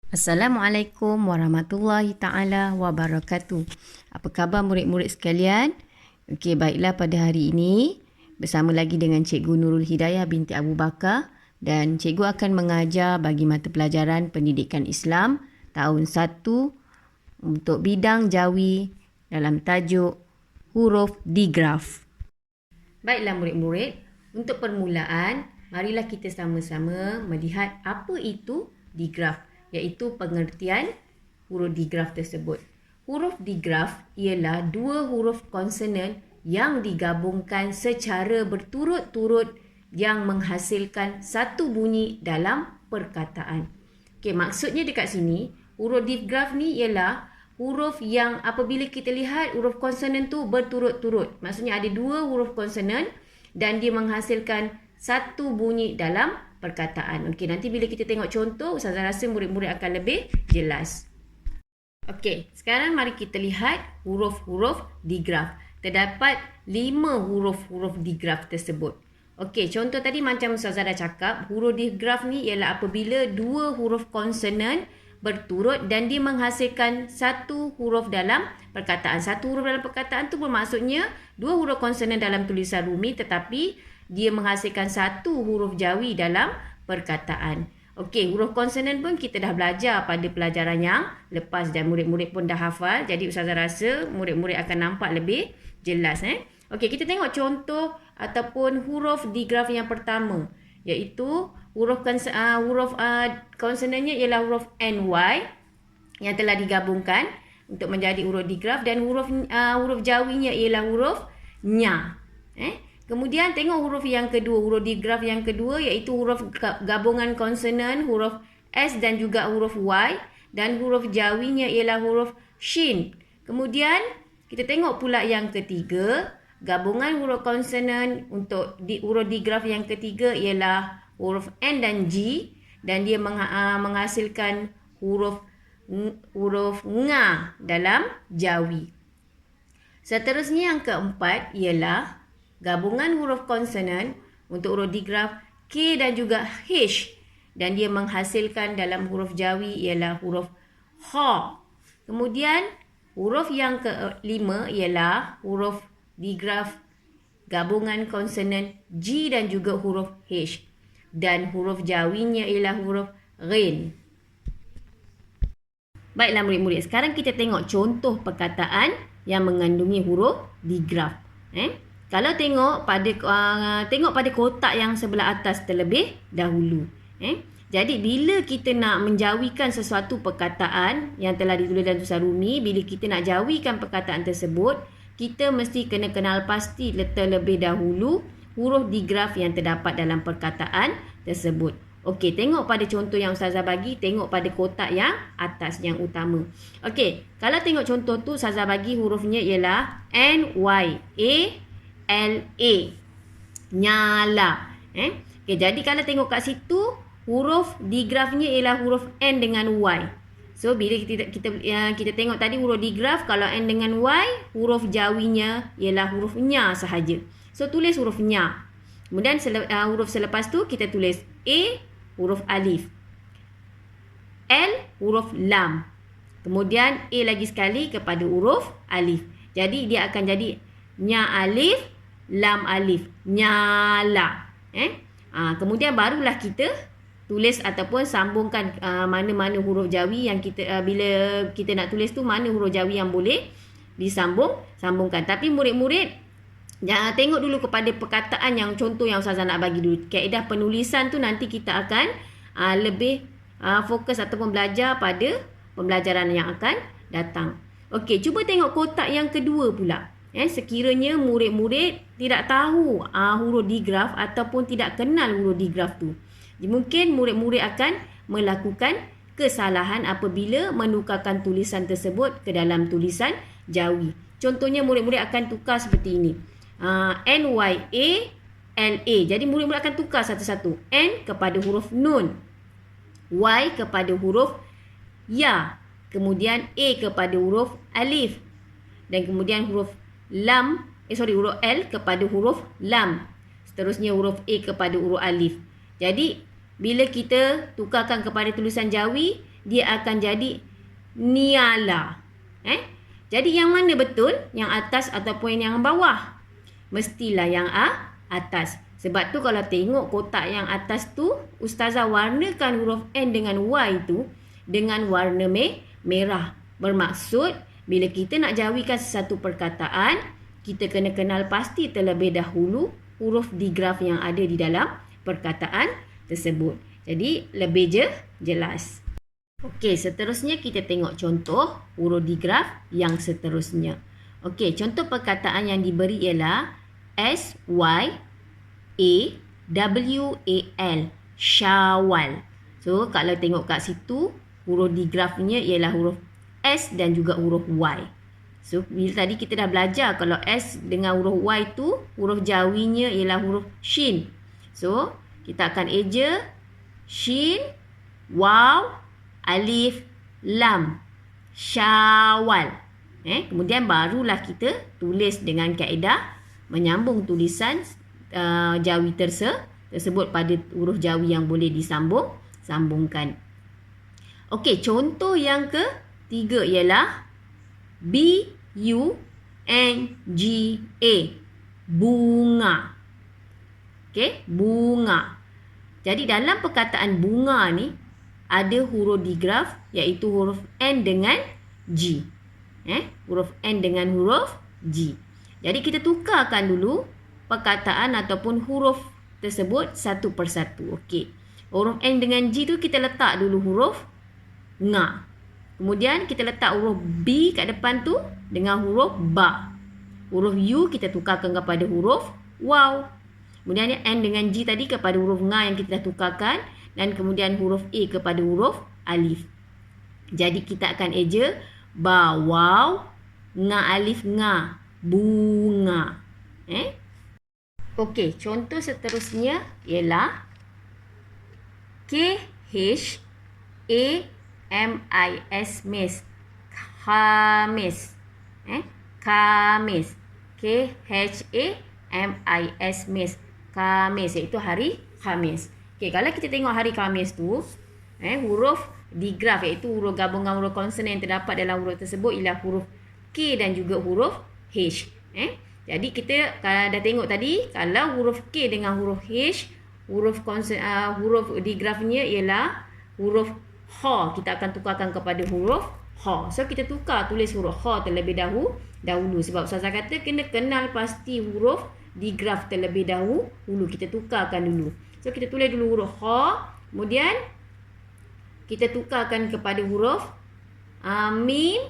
Assalamualaikum warahmatullahi ta'ala wabarakatuh. Apa khabar murid-murid sekalian? Okey, baiklah, pada hari ini bersama lagi dengan Cikgu Nurul Hidayah binti Abu Bakar, dan Cikgu akan mengajar bagi mata pelajaran Pendidikan Islam tahun 1 untuk bidang Jawi dalam tajuk huruf digraf. Baiklah murid-murid, untuk permulaan, marilah kita sama-sama melihat apa itu digraf, iaitu pengertian huruf digraf tersebut. Huruf digraf ialah dua huruf konsonan yang digabungkan secara berturut-turut yang menghasilkan satu bunyi dalam perkataan. Okey, maksudnya dekat sini, huruf digraf ni ialah huruf yang apabila kita lihat huruf konsonan tu berturut-turut. Maksudnya ada dua huruf konsonan dan dia menghasilkan satu bunyi dalam perkataan. Okey, nanti bila kita tengok contoh, Ustazah rasa murid-murid akan lebih jelas. Okey, sekarang mari kita lihat huruf-huruf digraf. Terdapat 5 huruf-huruf digraf tersebut. Okey, contoh tadi macam Ustazah dah cakap, huruf digraf ni ialah apabila dua huruf konsonan berturut dan dia menghasilkan satu huruf dalam perkataan. Satu huruf dalam perkataan tu bermaksudnya dua huruf konsonan dalam tulisan Rumi tetapi dia menghasilkan satu huruf Jawi dalam perkataan. Okey, huruf konsonan pun kita dah belajar pada pelajaran yang lepas dan murid-murid pun dah hafal. Jadi Ustazah rasa murid-murid akan nampak lebih jelas. Okey, kita tengok contoh ataupun huruf digraf yang pertama, iaitu huruf konsonannya ialah huruf NY yang telah digabungkan untuk menjadi huruf digraf, dan huruf Jawinya ialah huruf Nya. Kemudian tengok huruf yang kedua, huruf digraf yang kedua, iaitu huruf gabungan konsonan huruf S dan juga huruf Y, dan huruf Jawinya ialah huruf Shin. Kemudian kita tengok pula yang ketiga, gabungan huruf konsonan untuk huruf digraf yang ketiga ialah huruf N dan G, dan dia menghasilkan huruf Nga dalam Jawi. Seterusnya yang keempat ialah gabungan huruf konsonan untuk huruf digraf K dan juga H, dan dia menghasilkan dalam huruf Jawi ialah huruf H. Kemudian huruf yang kelima ialah huruf digraf gabungan konsonan G dan juga huruf H, dan huruf Jawinya ialah huruf Ghin. Baiklah murid-murid, sekarang kita tengok contoh perkataan yang mengandungi huruf digraf. Kalau tengok pada kotak yang sebelah atas terlebih dahulu. Jadi bila kita nak menjawikan sesuatu perkataan yang telah ditulis dalam tulisan Rumi, bila kita nak jawikan perkataan tersebut, kita mesti kena kenal pasti terlebih dahulu huruf digraf yang terdapat dalam perkataan tersebut. Okey, tengok pada contoh yang Ustazah bagi, tengok pada kotak yang atas yang utama. Okey, kalau tengok contoh tu, Ustazah bagi hurufnya ialah NYA LA, nyala. Okay, jadi kalau tengok kat situ, huruf digrafnya ialah huruf N dengan Y. So bila kita tengok tadi huruf digraf, kalau N dengan Y, huruf Jawinya ialah huruf Nya sahaja. So tulis huruf Nya. Kemudian huruf selepas tu kita tulis A, huruf alif, L, huruf lam. Kemudian A lagi sekali kepada huruf alif. Jadi dia akan jadi Nya alif, lam alif, nyala. Kemudian barulah kita tulis ataupun sambungkan mana-mana huruf Jawi yang kita bila kita nak tulis tu, mana huruf Jawi yang boleh sambungkan. Tapi murid-murid jangan tengok dulu kepada perkataan yang contoh yang Ustazah nak bagi dulu. Kaedah penulisan tu nanti kita akan lebih fokus ataupun belajar pada pembelajaran yang akan datang. Okey, cuba tengok kotak yang kedua pula. Sekiranya murid-murid tidak tahu huruf digraf ataupun tidak kenal huruf digraf tu, mungkin murid-murid akan melakukan kesalahan apabila menukarkan tulisan tersebut ke dalam tulisan Jawi. Contohnya murid-murid akan tukar seperti ini. NYA LA. Jadi murid-murid akan tukar satu-satu. N kepada huruf nun, Y kepada huruf ya, kemudian A kepada huruf alif, dan kemudian huruf huruf L kepada huruf lam. Seterusnya huruf A kepada huruf alif. Jadi bila kita tukarkan kepada tulisan Jawi, dia akan jadi niala. Jadi yang mana betul? Yang atas ataupun yang bawah? Mestilah yang atas. Sebab tu kalau tengok kotak yang atas tu, ustazah warnakan huruf N dengan Y tu dengan warna merah. Bermaksud bila kita nak jawikan sesuatu perkataan, kita kena kenal pasti terlebih dahulu huruf digraf yang ada di dalam perkataan tersebut. Jadi lebih jelas. Okey, seterusnya kita tengok contoh huruf digraf yang seterusnya. Okey, contoh perkataan yang diberi ialah SYAWAL, Syawal. So, kalau tengok kat situ, huruf digrafnya ialah huruf S dan juga huruf Y. So, bila tadi kita dah belajar kalau S dengan huruf Y tu, huruf jawinya ialah huruf Shin. So, kita akan eja Shin, Waw, Alif, Lam. Syawal. Kemudian barulah kita tulis dengan kaedah menyambung tulisan jawi tersebut pada huruf jawi yang boleh sambungkan. Okey, contoh yang ketiga ialah BUNGA, bunga. Okey, bunga. Jadi dalam perkataan bunga ni ada huruf digraf iaitu huruf N dengan G. Huruf N dengan huruf G. Jadi kita tukarkan dulu perkataan ataupun huruf tersebut satu persatu. Okey. Huruf N dengan G tu kita letak dulu huruf nga. Kemudian kita letak huruf B kat depan tu dengan huruf ba. Huruf U kita tukarkan kepada huruf waw. Kemudian N dengan G tadi kepada huruf nga yang kita dah tukarkan. Dan kemudian huruf A kepada huruf alif. Jadi kita akan eja ba waw, nga alif nga, bunga. Okey, contoh seterusnya ialah KHAMIS, Miss. Khamis. Khamis. KHAMIS, Miss. Khamis, iaitu hari Khamis. Okey, kalau kita tengok hari Khamis tu, huruf digraf iaitu huruf gabungan huruf konsonan yang terdapat dalam huruf tersebut ialah huruf K dan juga huruf H. Jadi kita kalau dah tengok tadi, kalau huruf K dengan huruf H, huruf digrafnya ialah huruf H. Kita akan tukarkan kepada huruf H. So kita tukar tulis huruf H terlebih dahulu sebab ustazah kata kena kenal pasti huruf digraf terlebih dahulu. Kita tukarkan dulu. So kita tulis dulu huruf H, kemudian kita tukarkan kepada huruf mim,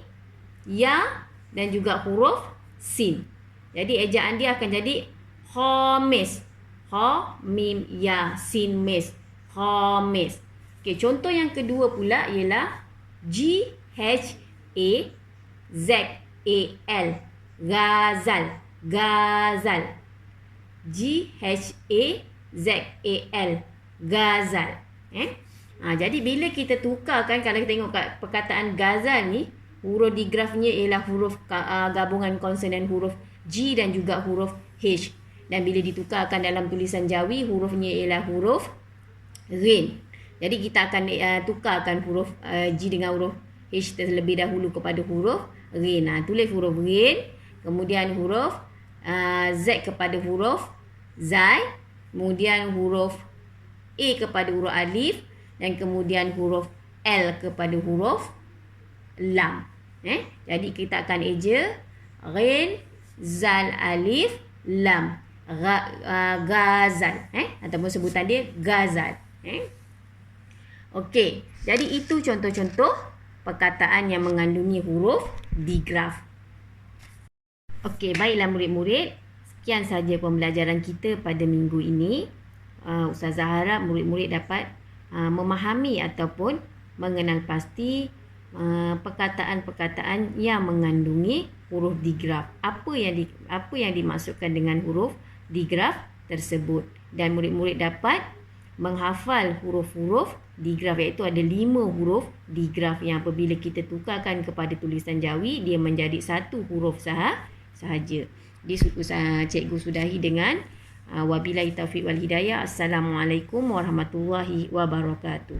ya dan juga huruf sin. Jadi ejaan dia akan jadi khamis. Ha, mim, ya, sin, mis. Khamis. Okey, contoh yang kedua pula ialah GHAZAL. Ghazal. Ghazal. GHAZAL. Ghazal. Jadi bila kita tukarkan, kalau kita tengok kat perkataan ghazal ni, huruf digrafnya ialah huruf gabungan konsonan huruf G dan juga huruf H. Dan bila ditukarkan dalam tulisan jawi, hurufnya ialah huruf Ghin. Jadi kita akan tukarkan huruf G dengan huruf H terlebih dahulu kepada huruf Ghin. Tulis huruf Ghin, kemudian huruf Z kepada huruf Zai, kemudian huruf A kepada huruf alif, dan kemudian huruf L kepada huruf lam. Jadi kita akan eja Ghin, Zal, alif, lam. Ghazal. Ataupun sebutan dia Ghazal. Okey, jadi itu contoh-contoh perkataan yang mengandungi huruf digraf. Okey, baiklah murid-murid. Sekian sahaja pembelajaran kita pada minggu ini. Ustazah harap murid-murid dapat memahami ataupun mengenal pasti perkataan-perkataan yang mengandungi huruf digraf. Apa yang dimaksudkan dengan huruf digraf tersebut. Dan murid-murid dapat menghafal huruf-huruf digraf, iaitu ada 5 huruf digraf yang apabila kita tukarkan kepada tulisan jawi, dia menjadi satu huruf sahaja. Cikgu sudahi dengan wabillahi taufiq wal hidayah. Assalamualaikum warahmatullahi wabarakatuh.